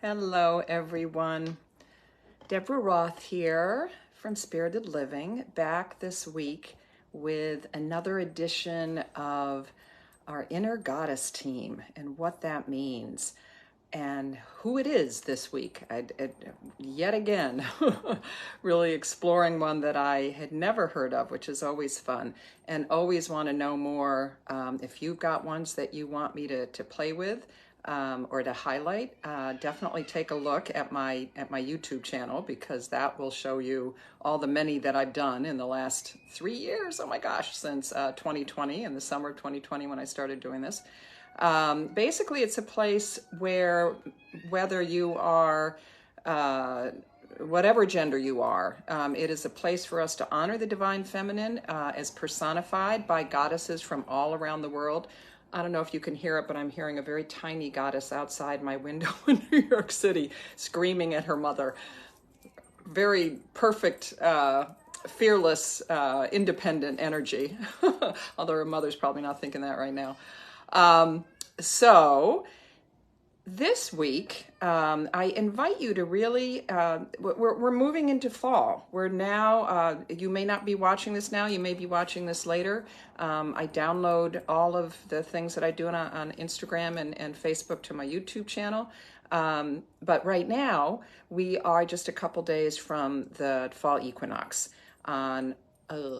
Hello, everyone. Deborah Roth here from Spirited Living, back this week with another edition of our Inner Goddess team and what that means and who it is this week. Yet again, really exploring one that I had never heard of, which is always fun, and always want to know more. If you've got ones that you want me to play with, or to highlight, definitely take a look at my YouTube channel, because that will show you all the many that I've done in the last 3 years. Oh my gosh, since 2020, in the summer of 2020 when I started doing this. Basically, it's a place where, whether you are whatever gender you are, it is a place for us to honor the divine feminine as personified by goddesses from all around the world. I don't know if you can hear it, but I'm hearing a very tiny goddess outside my window in New York City screaming at her mother. Very perfect, fearless, independent energy. Although her mother's probably not thinking that right now. So this week, I invite you to really, we're moving into fall. We're now, you may not be watching this now, you may be watching this later. I download all of the things that I do on Instagram and Facebook to my YouTube channel. But right now, we are just a couple days from the fall equinox on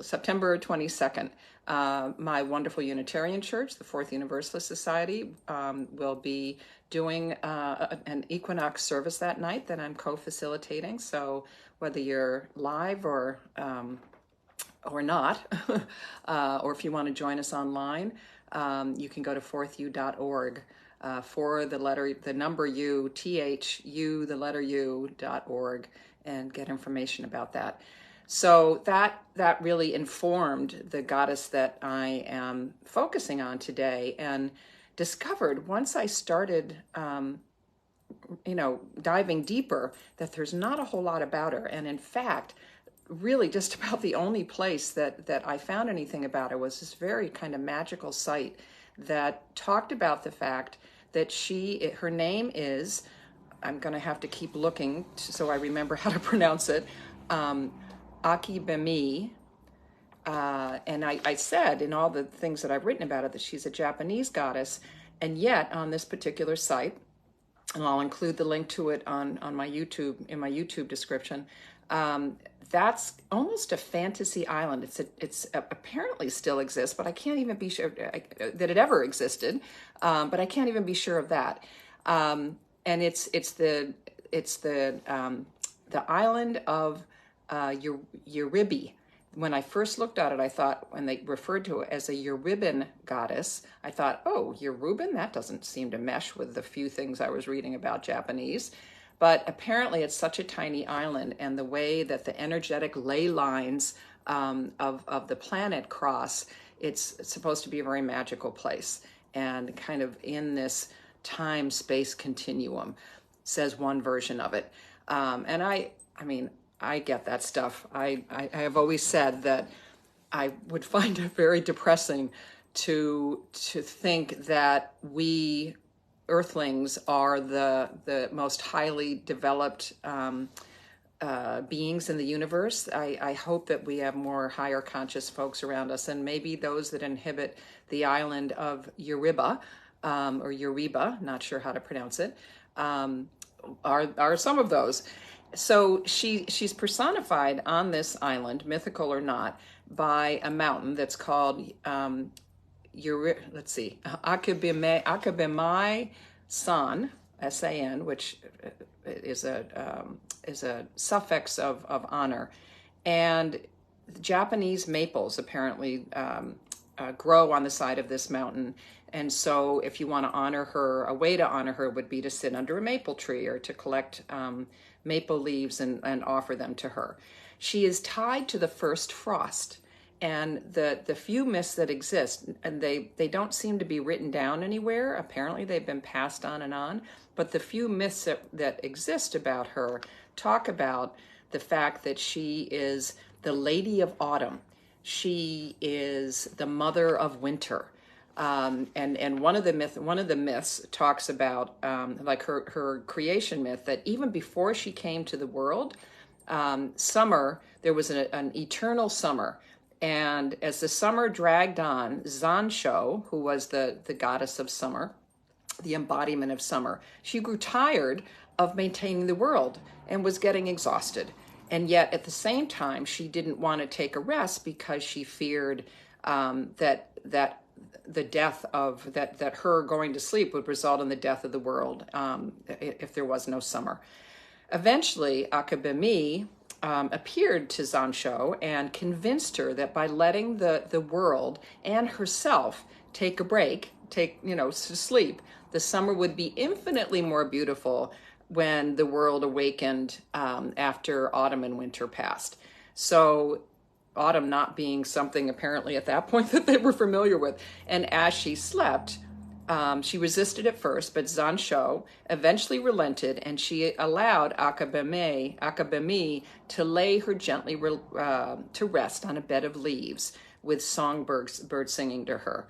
September 22nd. My wonderful Unitarian Church, the Fourth Universalist Society, will be doing an equinox service that night that I'm co-facilitating. So whether you're live or not, or if you want to join us online, you can go to fourthu.org. For the number U, THU, the letter U.org, and get information about that. So that really informed the goddess that I am focusing on today, and discovered once I started, diving deeper, that there's not a whole lot about her. And in fact, really just about the only place that I found anything about her was this very kind of magical site that talked about the fact that her name is, I'm going to have to keep looking so I remember how to pronounce it, Akibimi. And I said in all the things that I've written about it that she's a Japanese goddess, and yet on this particular site, and I'll include the link to it on my YouTube, in my YouTube description, that's almost a fantasy island. It's apparently still exists, but I can't even be sure that it ever existed. But I can't even be sure of that. And it's the island of Yoriba. When I first looked at it, I thought, when they referred to it as a Yoriban goddess, I thought, oh, Yoriban? That doesn't seem to mesh with the few things I was reading about Japanese. But apparently it's such a tiny island, and the way that the energetic ley lines of the planet cross, it's supposed to be a very magical place, and kind of in this time-space continuum, says one version of it. And I mean, I get that stuff. I have always said that I would find it very depressing to think that we Earthlings are the most highly developed beings in the universe. I hope that we have more higher conscious folks around us, and maybe those that inhabit the island of Yoriba, or Yoriba, not sure how to pronounce it, are some of those. So she's personified on this island, mythical or not, by a mountain that's called Akibimi-san, S-A-N, which is a suffix of honor. And Japanese maples apparently grow on the side of this mountain. And so if you want to honor her, a way to honor her would be to sit under a maple tree, or to collect maple leaves and offer them to her. She is tied to the first frost. And the few myths that exist, and they don't seem to be written down anywhere. Apparently they've been passed on, but the few myths that exist about her talk about the fact that she is the Lady of Autumn. She is the mother of winter. And one of the myths talks about like her creation myth, that even before she came to the world, summer, there was an eternal summer. And as the summer dragged on, Zansho, who was the goddess of summer, the embodiment of summer, she grew tired of maintaining the world and was getting exhausted. And yet at the same time, she didn't want to take a rest because she feared that the death of that her going to sleep would result in the death of the world if there was no summer. Eventually, Akibimi appeared to Zansho and convinced her that by letting the world and herself take a break, to sleep, the summer would be infinitely more beautiful when the world awakened after autumn and winter passed. So autumn not being something apparently at that point that they were familiar with. And as she slept, she resisted at first, but Zansho eventually relented, and she allowed Akibimi to lay her gently to rest on a bed of leaves with songbirds singing to her.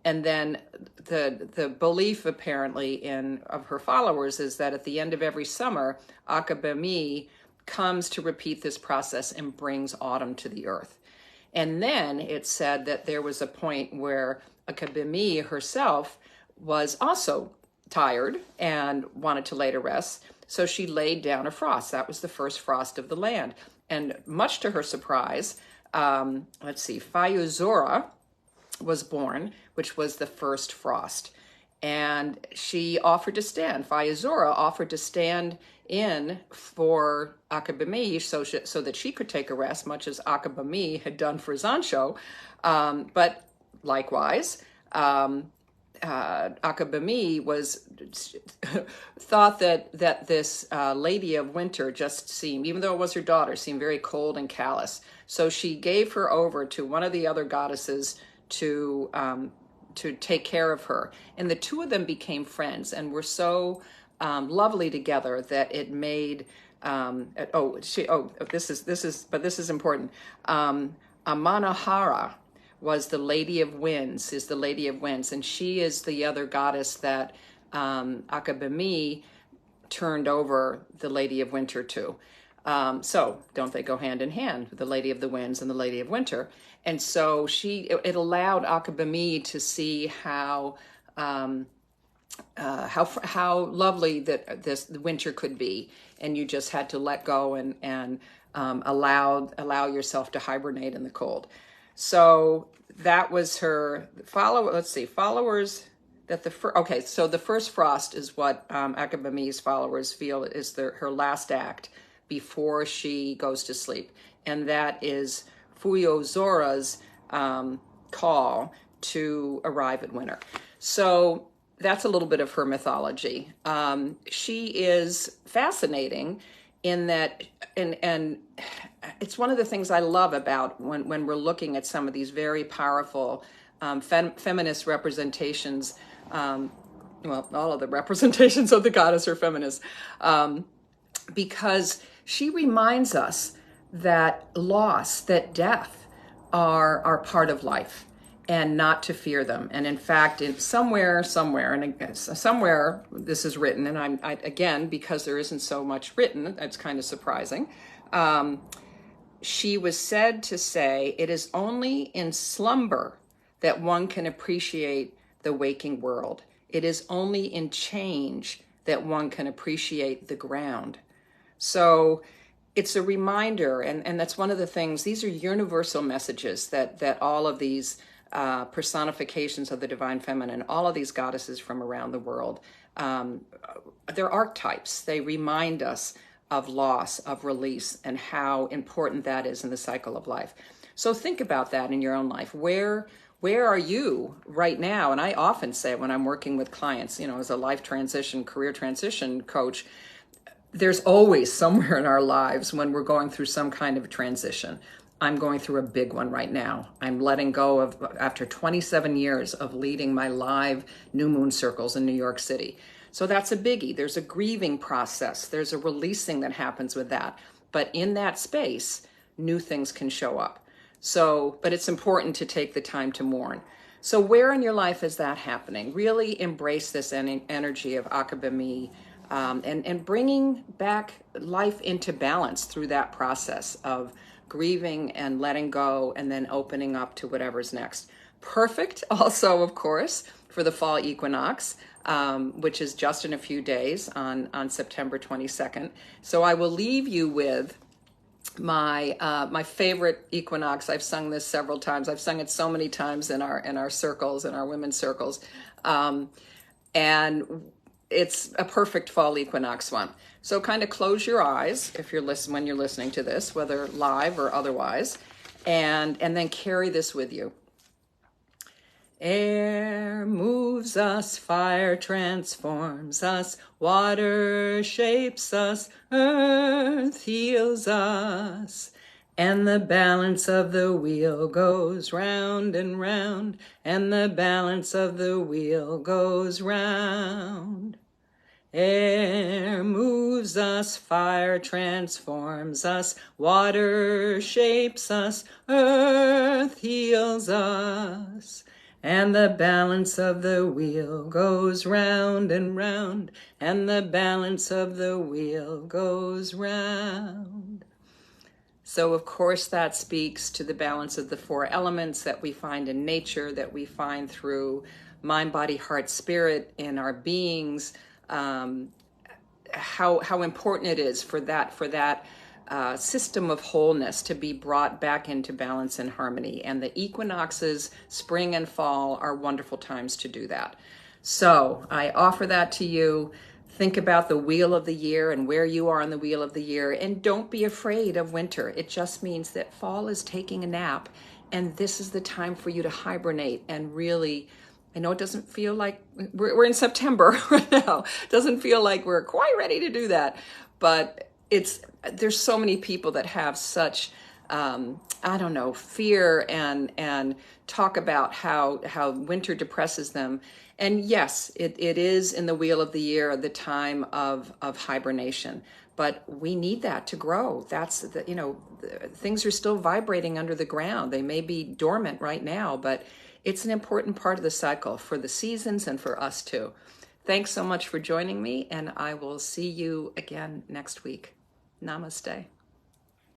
And then the belief apparently of her followers is that at the end of every summer, Akibimi comes to repeat this process and brings autumn to the earth. And then it's said that there was a point where Akibimi herself was also tired and wanted to lay to rest. So she laid down a frost. That was the first frost of the land. And much to her surprise, Fayuzora was born, which was the first frost. And she offered to stand. Fayuzora offered to stand in for Akibimi so that she could take a rest, much as Akibimi had done for Zansho. But likewise, Akibimi thought that this lady of winter just seemed, even though it was her daughter, seemed very cold and callous. So she gave her over to one of the other goddesses to take care of her. And the two of them became friends and were so lovely together that it made this is important. Amanahara was the Lady of Winds, and she is the other goddess that Akibimi turned over the Lady of Winter to. So don't they go hand in hand, the Lady of the Winds and the Lady of Winter? And so it allowed Akibimi to see how lovely that the winter could be, and you just had to let go and allow yourself to hibernate in the cold. So that was her followers. So the first frost is what Akibimi's followers feel is her last act before she goes to sleep, and that is Fuyozora's call to arrive at winter. So that's a little bit of her mythology. She is fascinating in that, and it's one of the things I love about when we're looking at some of these very powerful feminist representations. All of the representations of the goddess are feminist, because she reminds us that loss, that death are part of life, and not to fear them. And in fact, somewhere this is written, and I again, because there isn't so much written, it's kind of surprising. She was said to say, "It is only in slumber that one can appreciate the waking world. It is only in change that one can appreciate the ground." So it's a reminder, and that's one of the things, these are universal messages that all of these personifications of the divine feminine, all of these goddesses from around the world, they're archetypes. They remind us of loss, of release, and how important that is in the cycle of life. So think about that in your own life. Where are you right now? And I often say when I'm working with clients, as a life transition, career transition coach, there's always somewhere in our lives when we're going through some kind of transition. I'm going through a big one right now. I'm letting go of, after 27 years of leading my live new moon circles in New York City. So that's a biggie. There's a grieving process. There's a releasing that happens with that. But in that space, new things can show up. So, but it's important to take the time to mourn. So where in your life is that happening? Really embrace this energy of Akibimi, and bringing back life into balance through that process of grieving and letting go and then opening up to whatever's next. Perfect also, of course, for the fall equinox, which is just in a few days on September 22nd. So I will leave you with my favorite equinox. I've sung this several times. I've sung it so many times in our circles, in our women's circles, and it's a perfect fall equinox one. So kind of close your eyes if you're when you're listening to this, whether live or otherwise, and then carry this with you. Air moves us, fire transforms us, water shapes us, earth heals us. And the balance of the wheel goes round and round, and the balance of the wheel goes round. Air moves us, fire transforms us, water shapes us, earth heals us. And the balance of the wheel goes round and round, and the balance of the wheel goes round. So, of course, that speaks to the balance of the four elements that we find in nature, that we find through mind, body, heart, spirit in our beings. How important it is for that system of wholeness to be brought back into balance and harmony. And the equinoxes, spring and fall, are wonderful times to do that. So I offer that to you. Think about the wheel of the year and where you are on the wheel of the year. And don't be afraid of winter. It just means that fall is taking a nap. And this is the time for you to hibernate and really, I know it doesn't feel like, we're in September right now. It doesn't feel like we're quite ready to do that. But there's so many people that have such, fear and talk about how winter depresses them. And yes, it is in the wheel of the year, the time of hibernation. But we need that to grow. Things are still vibrating under the ground. They may be dormant right now, but it's an important part of the cycle for the seasons and for us too. Thanks so much for joining me, and I will see you again next week. Namaste.